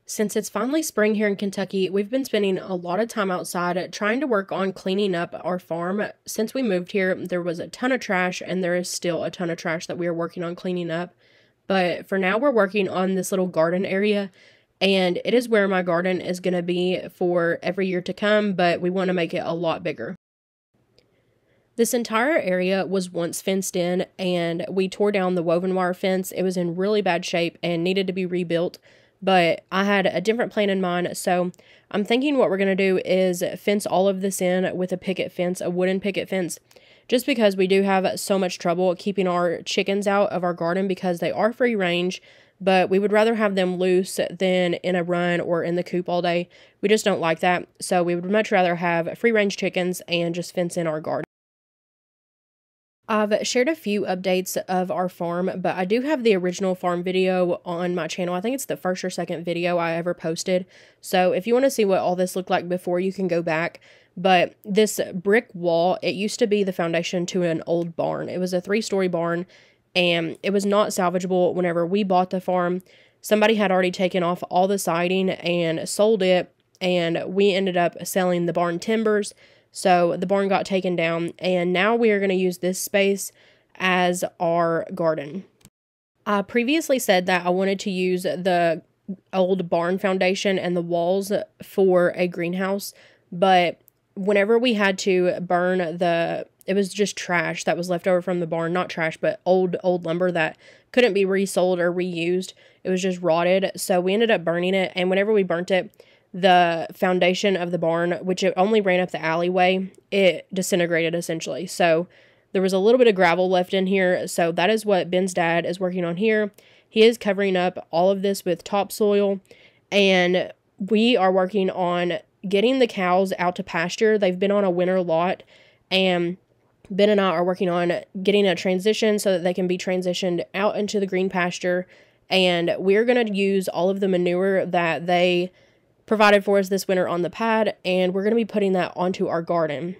Since it's finally spring here in Kentucky, we've been spending a lot of time outside trying to work on cleaning up our farm. Since we moved here, there was a ton of trash, and there is still a ton of trash that we are working on cleaning up. But for now, we're working on this little garden area, and it is where my garden is going to be for every year to come, but we want to make it a lot bigger. This entire area was once fenced in, and we tore down the woven wire fence. It was in really bad shape and needed to be rebuilt. But I had a different plan in mind, so I'm thinking what we're going to do is fence all of this in with a picket fence, a wooden picket fence, just because we do have so much trouble keeping our chickens out of our garden because they are free range, but we would rather have them loose than in a run or in the coop all day. We just don't like that, so we would much rather have free range chickens and just fence in our garden. I've shared a few updates of our farm, but I do have the original farm video on my channel. I think it's the first or second video I ever posted. So if you want to see what all this looked like before, you can go back. But this brick wall, it used to be the foundation to an old barn. It was a 3-story barn, and it was not salvageable whenever we bought the farm. Somebody had already taken off all the siding and sold it, and we ended up selling the barn timbers. So the barn got taken down, and now we are going to use this space as our garden. I previously said that I wanted to use the old barn foundation and the walls for a greenhouse, but whenever we had to burn it was just trash that was left over from the barn, not trash, but old lumber that couldn't be resold or reused. It was just rotted, so we ended up burning it, and whenever we burnt it, the foundation of the barn, which it only ran up the alleyway, it disintegrated essentially. So there was a little bit of gravel left in here. So that is what Ben's dad is working on here. He is covering up all of this with topsoil, and we are working on getting the cows out to pasture. They've been on a winter lot, and Ben and I are working on getting a transition so that they can be transitioned out into the green pasture. And we're going to use all of the manure that they provided for us this winter on the pad, and we're going to be putting that onto our garden.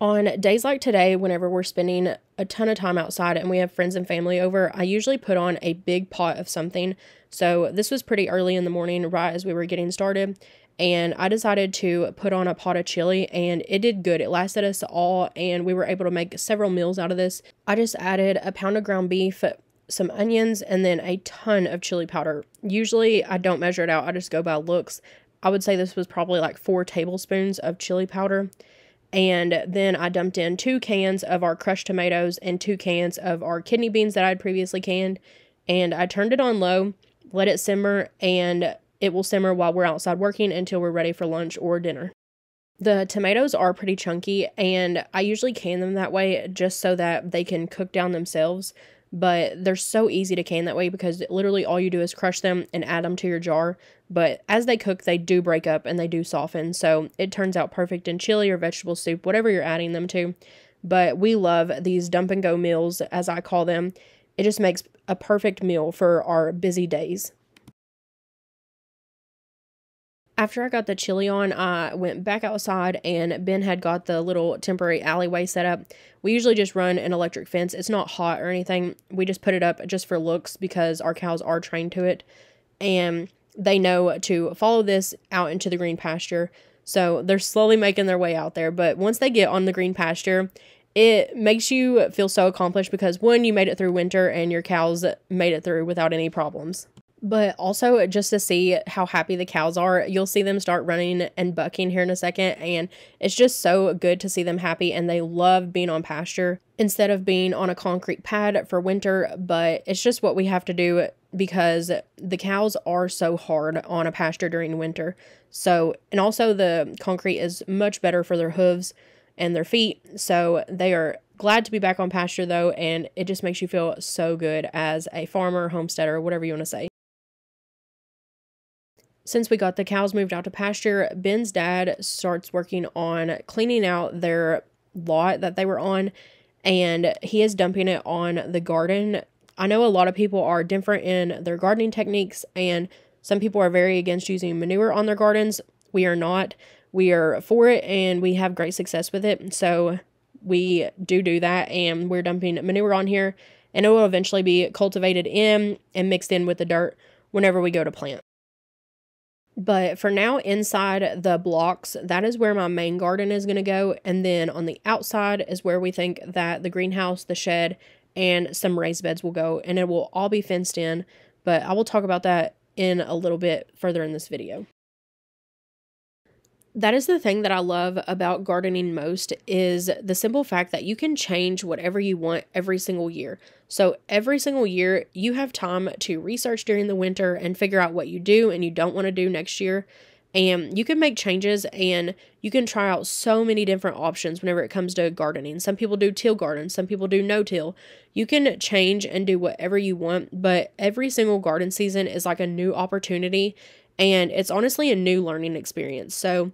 On days like today, whenever we're spending a ton of time outside and we have friends and family over, I usually put on a big pot of something. So this was pretty early in the morning, right as we were getting started, and I decided to put on a pot of chili, and it did good. It lasted us all, and we were able to make several meals out of this. I just added a pound of ground beef, some onions, and then a ton of chili powder. Usually I don't measure it out, I just go by looks. I would say this was probably like 4 tablespoons of chili powder. And then I dumped in 2 cans of our crushed tomatoes and 2 cans of our kidney beans that I'd previously canned. And I turned it on low, let it simmer, and it will simmer while we're outside working until we're ready for lunch or dinner. The tomatoes are pretty chunky, and I usually can them that way just so that they can cook down themselves. But they're so easy to can that way because literally all you do is crush them and add them to your jar. But as they cook, they do break up and they do soften. So it turns out perfect in chili or vegetable soup, whatever you're adding them to. But we love these dump and go meals, as I call them. It just makes a perfect meal for our busy days. After I got the chili on, I went back outside, and Ben had got the little temporary alleyway set up. We usually just run an electric fence. It's not hot or anything. We just put it up just for looks because our cows are trained to it, and they know to follow this out into the green pasture. So they're slowly making their way out there. But once they get on the green pasture, it makes you feel so accomplished because, one, you made it through winter and your cows made it through without any problems. But also just to see how happy the cows are, you'll see them start running and bucking here in a second, and it's just so good to see them happy, and they love being on pasture instead of being on a concrete pad for winter. But it's just what we have to do because the cows are so hard on a pasture during winter. So, and also the concrete is much better for their hooves and their feet, so they are glad to be back on pasture though, and it just makes you feel so good as a farmer, homesteader, whatever you want to say. Since we got the cows moved out to pasture, Ben's dad starts working on cleaning out their lot that they were on, and he is dumping it on the garden. I know a lot of people are different in their gardening techniques, and some people are very against using manure on their gardens. We are not. We are for it, and we have great success with it. So we do that, and we're dumping manure on here, and it will eventually be cultivated in and mixed in with the dirt whenever we go to plant. But for now, inside the blocks, that is where my main garden is going to go. And then on the outside is where we think that the greenhouse, the shed, and some raised beds will go. And it will all be fenced in. But I will talk about that in a little bit further in this video. That is the thing that I love about gardening most, is the simple fact that you can change whatever you want every single year. So every single year you have time to research during the winter and figure out what you do and you don't want to do next year. And you can make changes and you can try out so many different options whenever it comes to gardening. Some people do till gardens, some people do no till. You can change and do whatever you want, but every single garden season is like a new opportunity. And it's honestly a new learning experience. So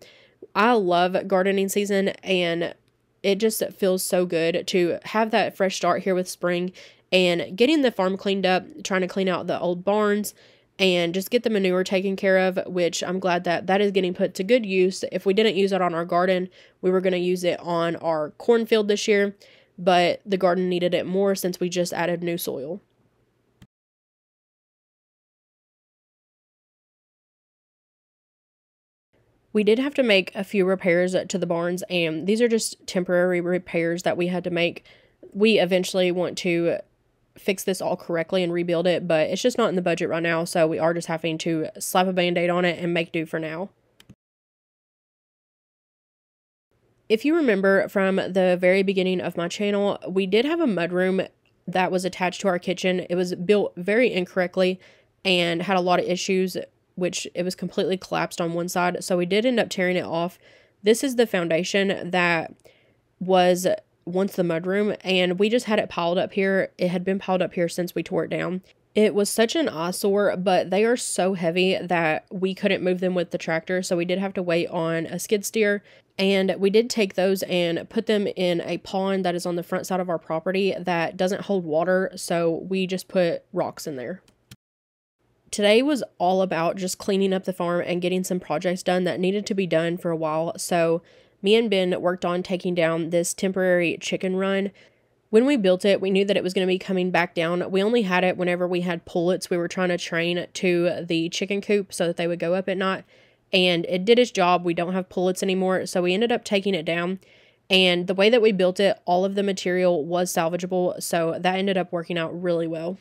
I love gardening season, and it just feels so good to have that fresh start here with spring and getting the farm cleaned up, trying to clean out the old barns and just get the manure taken care of, which I'm glad that that is getting put to good use. If we didn't use it on our garden, we were going to use it on our cornfield this year, but the garden needed it more since we just added new soil. We did have to make a few repairs to the barns, and these are just temporary repairs that we had to make. We eventually want to fix this all correctly and rebuild it, but it's just not in the budget right now, so we are just having to slap a band-aid on it and make do for now. If you remember from the very beginning of my channel, we did have a mudroom that was attached to our kitchen. It was built very incorrectly and had a lot of issues, which it was completely collapsed on one side. So we did end up tearing it off. This is the foundation that was once the mudroom, and we just had it piled up here. It had been piled up here since we tore it down. It was such an eyesore, but they are so heavy that we couldn't move them with the tractor. So we did have to wait on a skid steer, and we did take those and put them in a pond that is on the front side of our property that doesn't hold water. So we just put rocks in there. Today was all about just cleaning up the farm and getting some projects done that needed to be done for a while. So me and Ben worked on taking down this temporary chicken run. When we built it, we knew that it was going to be coming back down. We only had it whenever we had pullets. We were trying to train to the chicken coop so that they would go up at night. And it did its job. We don't have pullets anymore. So we ended up taking it down. And the way that we built it, all of the material was salvageable. So that ended up working out really well.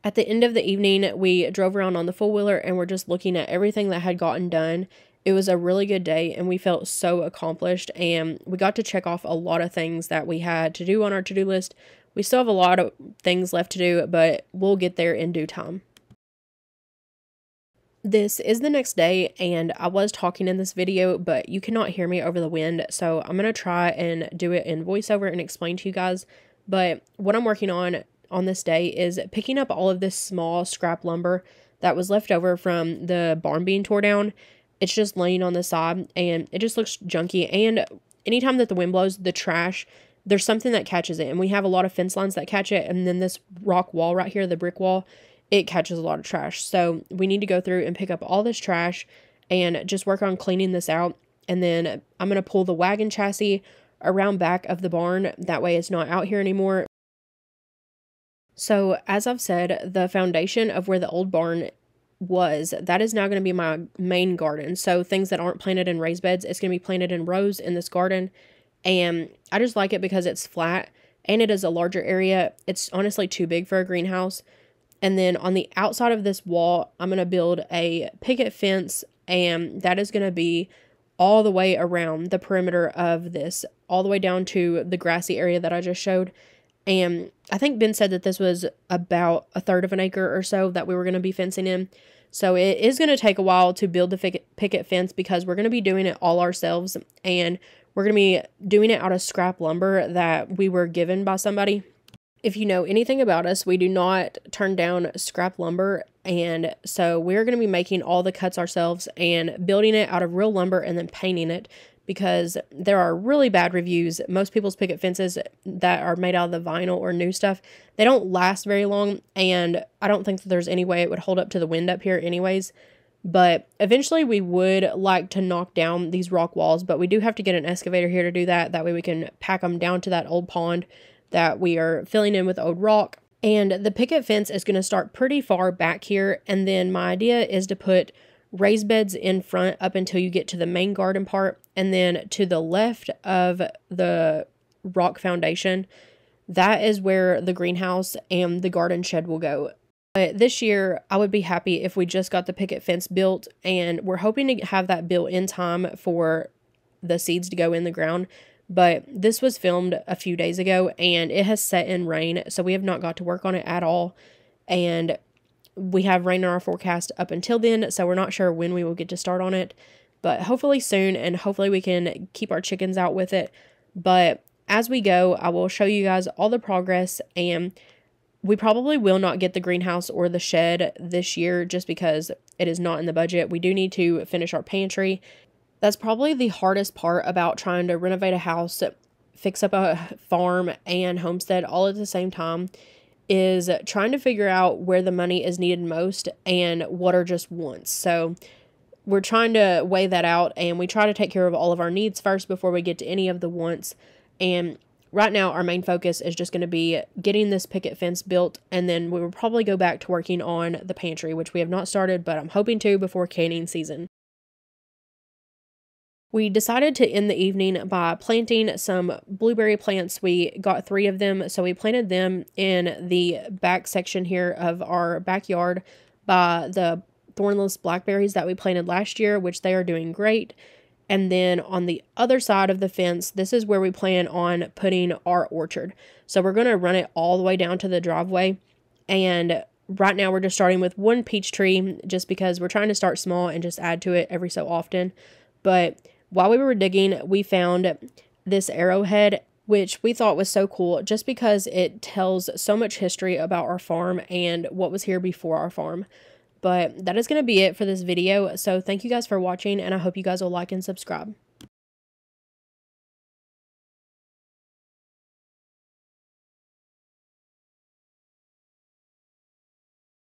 At the end of the evening, we drove around on the four-wheeler and we're just looking at everything that had gotten done. It was a really good day and we felt so accomplished, and we got to check off a lot of things that we had to do on our to-do list. We still have a lot of things left to do, but we'll get there in due time. This is the next day, and I was talking in this video, but you cannot hear me over the wind, so I'm going to try and do it in voiceover and explain to you guys. But what I'm working on this day is picking up all of this small scrap lumber that was left over from the barn being tore down. It's just laying on the side and it just looks junky. And anytime that the wind blows, the trash, there's something that catches it. And we have a lot of fence lines that catch it. And then this rock wall right here, the brick wall, it catches a lot of trash. So we need to go through and pick up all this trash and just work on cleaning this out. And then I'm going to pull the wagon chassis around back of the barn. That way it's not out here anymore. So as I've said, the foundation of where the old barn was, that is now going to be my main garden. So things that aren't planted in raised beds, it's going to be planted in rows in this garden. And I just like it because it's flat and it is a larger area. It's honestly too big for a greenhouse. And then on the outside of this wall, I'm going to build a picket fence, and that is going to be all the way around the perimeter of this, all the way down to the grassy area that I just showed. And I think Ben said that this was about 1/3 of an acre or so that we were going to be fencing in. So it is going to take a while to build the picket fence because we're going to be doing it all ourselves. And we're going to be doing it out of scrap lumber that we were given by somebody. If you know anything about us, we do not turn down scrap lumber. And so we're going to be making all the cuts ourselves and building it out of real lumber and then painting it, because there are really bad reviews. Most people's picket fences that are made out of the vinyl or new stuff, they don't last very long, and I don't think that there's any way it would hold up to the wind up here anyways. But eventually we would like to knock down these rock walls, but we do have to get an excavator here to do that. That way we can pack them down to that old pond that we are filling in with old rock. And the picket fence is going to start pretty far back here. And then my idea is to put raised beds in front up until you get to the main garden part. And then to the left of the rock foundation, that is where the greenhouse and the garden shed will go. But this year, I would be happy if we just got the picket fence built, and we're hoping to have that built in time for the seeds to go in the ground. But this was filmed a few days ago, and it has set in rain, so we have not got to work on it at all. And we have rain in our forecast up until then, so we're not sure when we will get to start on it. But hopefully soon, and hopefully we can keep our chickens out with it. But as we go, I will show you guys all the progress, and we probably will not get the greenhouse or the shed this year just because it is not in the budget. We do need to finish our pantry. That's probably the hardest part about trying to renovate a house, fix up a farm and homestead all at the same time, is trying to figure out where the money is needed most and what are just wants. So we're trying to weigh that out, and we try to take care of all of our needs first before we get to any of the wants. And right now our main focus is just going to be getting this picket fence built, and then we will probably go back to working on the pantry, which we have not started, but I'm hoping to before canning season. We decided to end the evening by planting some blueberry plants. We got 3 of them, so we planted them in the back section here of our backyard by the thornless blackberries that we planted last year, which they are doing great. And then on the other side of the fence, this is where we plan on putting our orchard. So we're going to run it all the way down to the driveway. And right now we're just starting with 1 peach tree just because we're trying to start small and just add to it every so often. But while we were digging, we found this arrowhead, which we thought was so cool just because it tells so much history about our farm and what was here before our farm. But that is going to be it for this video. So thank you guys for watching, and I hope you guys will like and subscribe.